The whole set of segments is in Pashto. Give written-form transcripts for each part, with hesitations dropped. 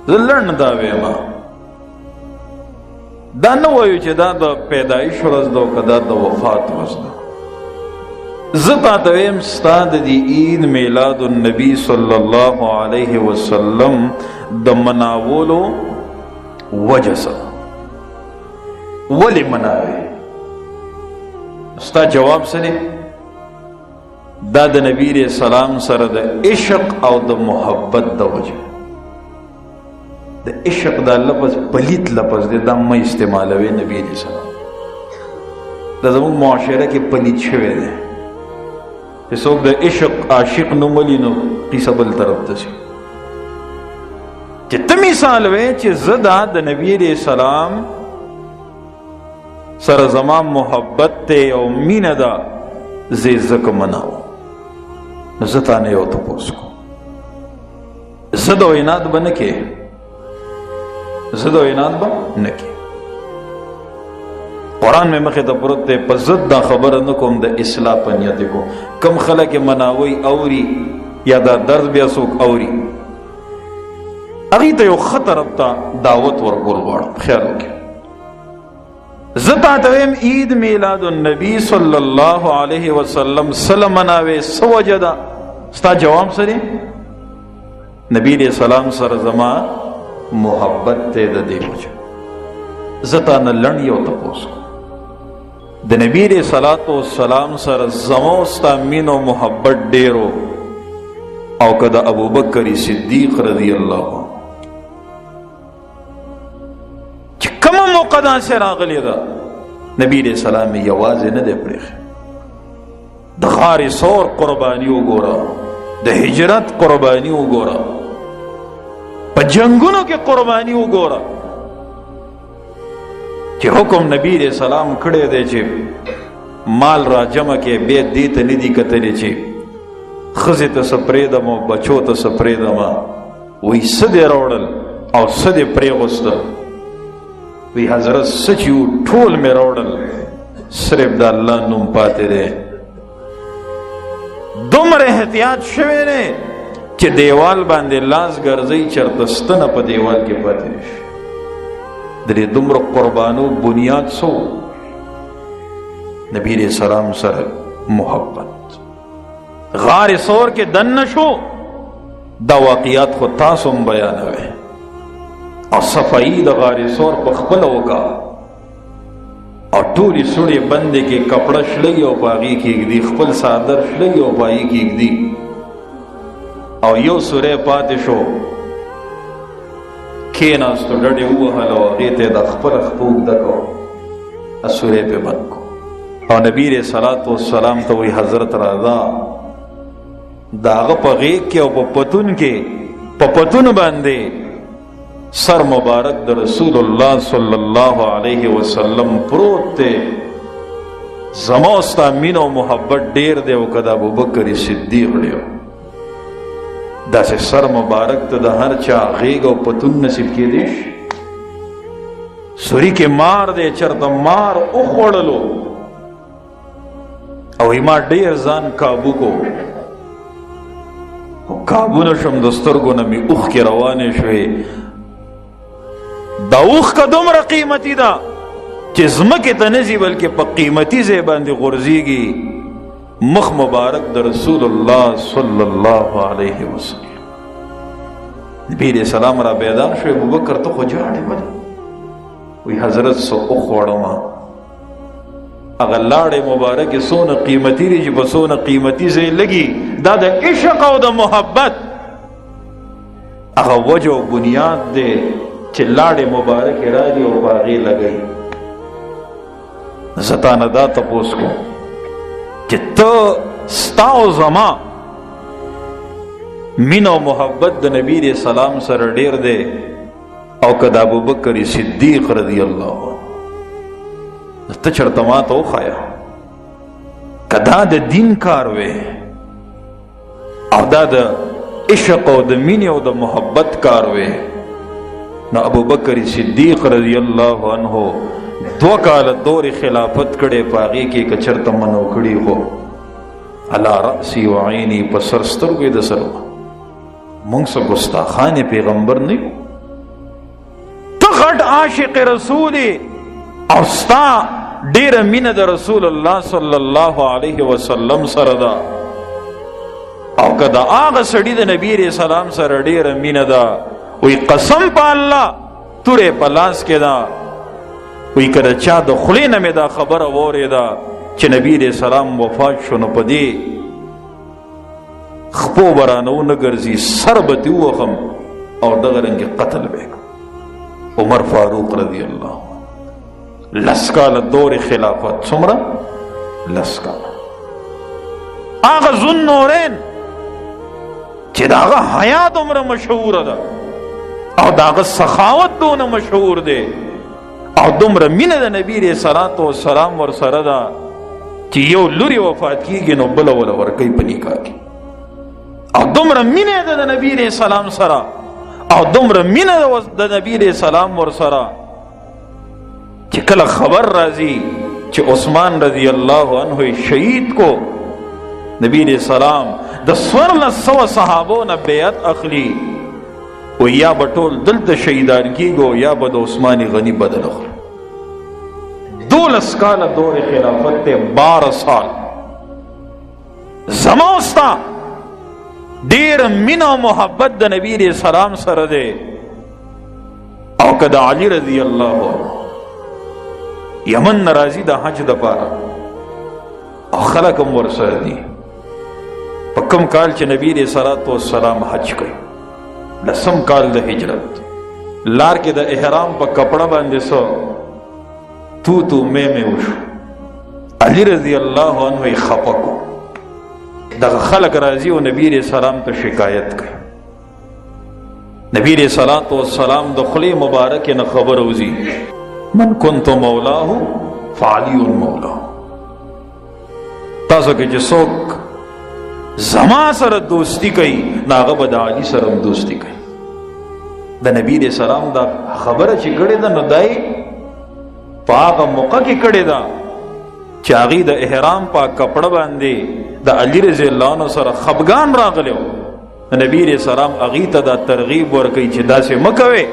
زه لنډ دا ویما، دا نه وایو چې دا د پیدایش ورځ ده او که دا د وفات ورځ ده. زه تاته ویم ستا د دې عید میلاد النبي صلی الله علیه وسلم د مناولو وجه سره ولې مناوې؟ ستا جواب سره دا د نبی علیہ السلام سره د عشق او د محبت د وجه. د عشق دا لفظ پلیت لفظ دی، دا مه استعمالوي نبی علیہ السلام. دا زموږ معاشره کې پلیت شوی دی چې څوک د عشق عاشق نوملی نو قیسه بل طرف ته شي. چې ته مثال وې چې زه دا د نبی علیہ السلام سره زما محبت ته او مینه ده، زه ځکه مناوم. نو زه تا نه یو تپوس کوم، زه د عناد به نه کې، زه د عناد به نه کې. قرآن میں مخی تا پرد تے پا زد دا خبر نکم دا اصلاح پا نیت کو. کم خلق مناوی اوری یا دا درد بیا سوک اوری، اگی تا یو خطر اب تا دعوت ورگول وارم. خیالو کی زتا تویم عید میلاد النبی صلی اللہ علیہ وسلم سلم مناوی سوجدا. ستا جواب سری نبی علیہ السلام سر زمان محبت تے دا دے مجھے. زتا نلن یو تپوس کو د نبی علیہ السلام سره زموستا مین و محبت ډیرو او که د ابوبکر صدیق رضی الله عنه چې کومه موقع داسې راغلی ده، نبی علیہ السلام یوازې نه دی پرېښی. د غار ثور قرباني وګوره، د هجرت قرباني وګوره، په جنگونو کې قرباني وګوره چې حکم نبی علیہ السلام کړی دی چې مال را جمع کې بیا دې ته نه دي کتلی چې ښځې ته څه پرېږدم او بچو ته څه پرېږدم. وایي څه دې راوړل او څه دې پرېغوستل؟ وایي حضرت څه چې وو ټول مې راوړل، صرف د الله نوم پاتې دی. دومره احتیاط شوی دی چې دیوال باندې لاس ګرځئ چېرته ستنه په دیوال کې پاتې نه شي. درې دومره قربانو بنیاد سو نبی علیہ السلام سره محبت. غار ثور کې دن شو، دا واقعات خو تاسو هم بیانوي او صفائی د غار ثور په خپل وکا او ټولې سړې بندې کې کپړه شلې او باغی کې دی خپل صادر شلې او باغی کې دی او یو سورې پاتې شو کیناستو ډډې ووهل او هغې ته د خپل خپوک دکو سورې پې بند کو او نبی علیہ السلام ته وایي حضرت راځه د هغه په غیږ کې او په پتون کې په پتون باندې سر مبارک د رسول الله صلی الله علیه وسلم پروت دی. زما ستا مینه او محبت ډیر دی او که د ابوبکر صدیق ډیر. داسې سر مبارک ته د هر چا غیږ او پتون نصیب کېدی شي؟ سوري کې مار دی، چرته مار وخوړلو او ما ډیر ځان کابو کو، کابو نه شم، د سترګو نه مې اوښکې روانې شوې. دا اوښکه دومره قیمتي ده چې ځمکې ته نه ځي بلکې په قیمتي ځای باندې غورځېږي. مخ مبارک د رسول الله صلی الله علیه وسلم. نبی علیہ السلام را بیدار شو، ابوبکر ته خو جاړې ولې؟ وی حضرت څه وخوړمه، هغه لاړې مبارکې څونه قیمتي دي چې په څونه قیمتي ځای لګي. دا د عشق او د محبت هغه وجه او بنیاد دی چې لاړې مبارکې راځي او په هغې لګوي. زه تانه دا تپوس کوم چې ته ستا او زما مینه او محبت د نبی علیہ السلام سره ډیر دی او که د ابوبکر صدیق رضی الله عنه؟ ته چېرته ماته وښایه که دا د دین کار وی او دا د عشق او د مینې او د محبت کار وی، نو ابوبکر صدیق رضی الله عنه 2 کاله دور خلافت کړي، په هغې کې که چېرته منو کړي خو علی رأسی و عینی په سر سترګو یې د سر. موږ څه ګستاخان پیغمبر نه یو، غټ عاشق رسول او ستا ډیره مینه د رسول الله صلی الله علیه وسلم سره ده او که د هغه سړي د نبی علیه السلام سره ډیره مینه ده وی قسم په الله تورې په لاس کې ده وی که د چا د خولې نه مې دا خبره واورېده چې نبی علیه السلام وفات شو نو په دې خپو به رانه ونه ګرځي سر به ترې ووهم او دغه رنګې قتل به یې عمر فاروق رضی الله لس کاله دور خلافت څومره لس کاله هغه ذوالنورین چې د هغه حیا دومره مشهوره ده او د هغه سخاوت دونه مشهور دی او دومره مینه د نبی علیه صلات وسلام ورسره ده چې یو لوري وفات کیږي نو بله وله ورکوي په نکاح کې او دومره مینه ده د نبی علیه السلام سره او دومره مینه د نبی علیه السلام ورسره چې کله خبر راځي چې عثمان رضی الله عنه شهید کو نبی علیہ السلام د 1400 صحابو نه بیعت اخلي و یا به ټول دلته شهیدان کیږو یا به د عثمان غنی بدل اخلو 12 کاله دور خلافت ته 12 سال زما استا ډیر مینه او محبت د نبی علیہ السلام سره دی او که د علی رضی الله عنه یمن ناراضی د حج د پاره او خلک هم ورسره دي په کوم کال چې نبی علیہ الصلوۃ والسلام حج کوي لسم کال د هجرت لار کې د احرام په کپڑا باندې سو تو مې وشو علی رضی الله عنه خپکو دغه خلک راضی او نبی علیہ السلام ته شکایت کوي نبی علیہ الصلوۃ والسلام د خلی مبارک نه خبر اوزی من کنت مولاه فعلی مولاه تاسو کې چې څوک زما سره دوستی کوي ناغه به د علی سره دوستی کوي د نبی علیہ السلام دا خبره چې کړې ده نو دای په هغه موقع کې کړې ده چې هغې د احرام په کپړه باندې د علی رضی الله عنه سره خفګان راغلی و نبی علیہ السلام هغې ته دا ترغیب ورکوي چې داسې مه کوئ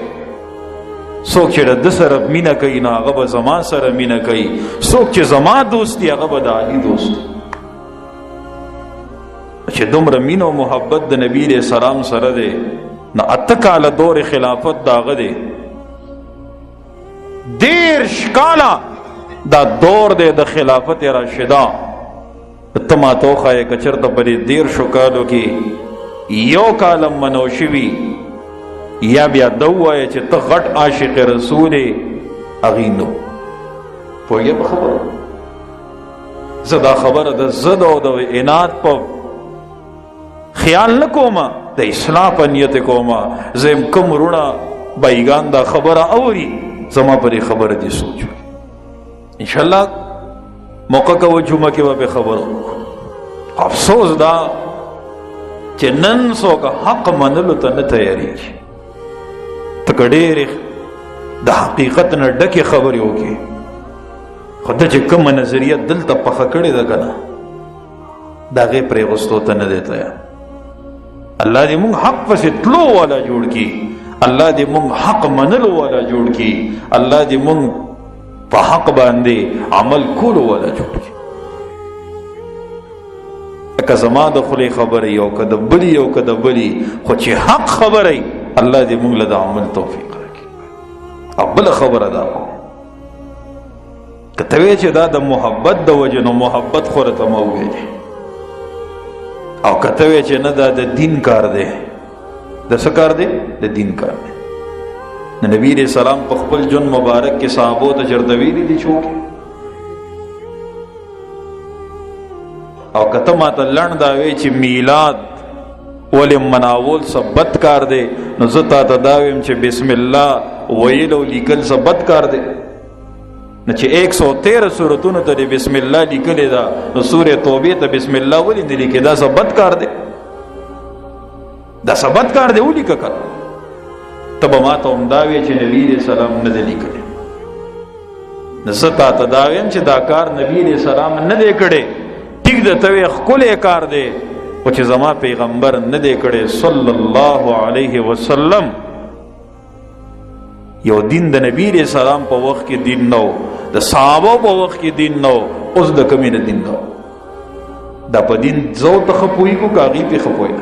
څوک چې د سره مینه کوي نو هغه به زما سره مینه کوي څوک چې زما دوست دی هغه به د علی دوست چې دومره مینه او محبت د نبی علیہ السلام سره دی نو 8 کاله دور خلافت د هغه دی 13 کاله دا دور دی د خلافت راشده ته ماته وښایې که چېرته په دې 13 کالو کې یو کال هم منو شوي یا بیا دا ووایه چې ته غټ عاشق رسول یې هغې نو پوهېږې په خبره زه دا خبره د ضد او د عناد په خیال نه کومه د اصلاح په نیت کومه زه یم کوم وروڼه بایګان دا خبره اوري زما پرې خبره دې سوچ وکړي انشاءالله موقع کوه جمعه کې به خبره وکړو افسوس دا چې نن څوک حق منلو ته نه تیارېږي ته که ډېرې د حقیقت نه ډکې خبرې وکړې خو ته چې کومه نظریه دلته پخه کړې ده که نه د هغې پرېغوستو ته نه دی تیار الله دې مونږ حق پسې تلو والا جوړ کړي الله دې مونږ حق منلو والا جوړ کړي الله دې مونږ په حق باندې عمل کولو والا جوړ کړي که زما د خولې خبرې یو که د بلي یو که د بلي خو چې حق خبرې الله دې مونږ له د عمل توفیق راکړي او بله خبره دا کوم که ته وایې چې دا د محبت د وجې نو محبت خو راته مه ووایې او که ته وایې چې نه دا د دین کار دی د څه کار دی د دین کار دی د نبی علیہ السلام په خپل ژوند مبارک کې صحابو ته چېرته ویلي دي چې وکړي او که ته ماته لنډ دا وایې چې میلاد ولې مناول څه بد کار دی نو زه تا ته دا ویم چې بسم الله ویل او لیکل څه بد کار دی نو چې 113 سورتونو ته د بسم الله لیکلې ده نو سورې توبې ته بسم الله ولې نه لیکې دا څه بد کار دی دا څه بد کار دی ولیکه که ته به ما ته همدا وایې چې نبي علیہ السلام نه دی لیکلی نو زه تا ته دا ویم چې دا کار نبي علیہ السلام نه دی کړی ټیک ده ته وایې ښکلی کار دی خو چې زما پیغمبر نه دی کړی صلی الله علیه وسلم یو دین د نبی علیہ السلام په وخت کې دین نو، د صحابه په وخت کې دین نو، اوس د کمی نه دین نو. دا په دین زو ته خپوي کو کاغي په خپوي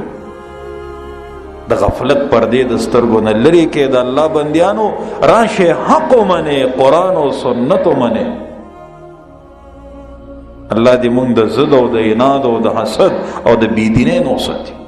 د غفلت پردې د سترګو نه لري کې د الله بندیانو راشه حق ومنه، قرآن او سنت ومنه. الله دې مونږ د ضد او د عناد او د حسد او د بيدینۍ نو ساتي.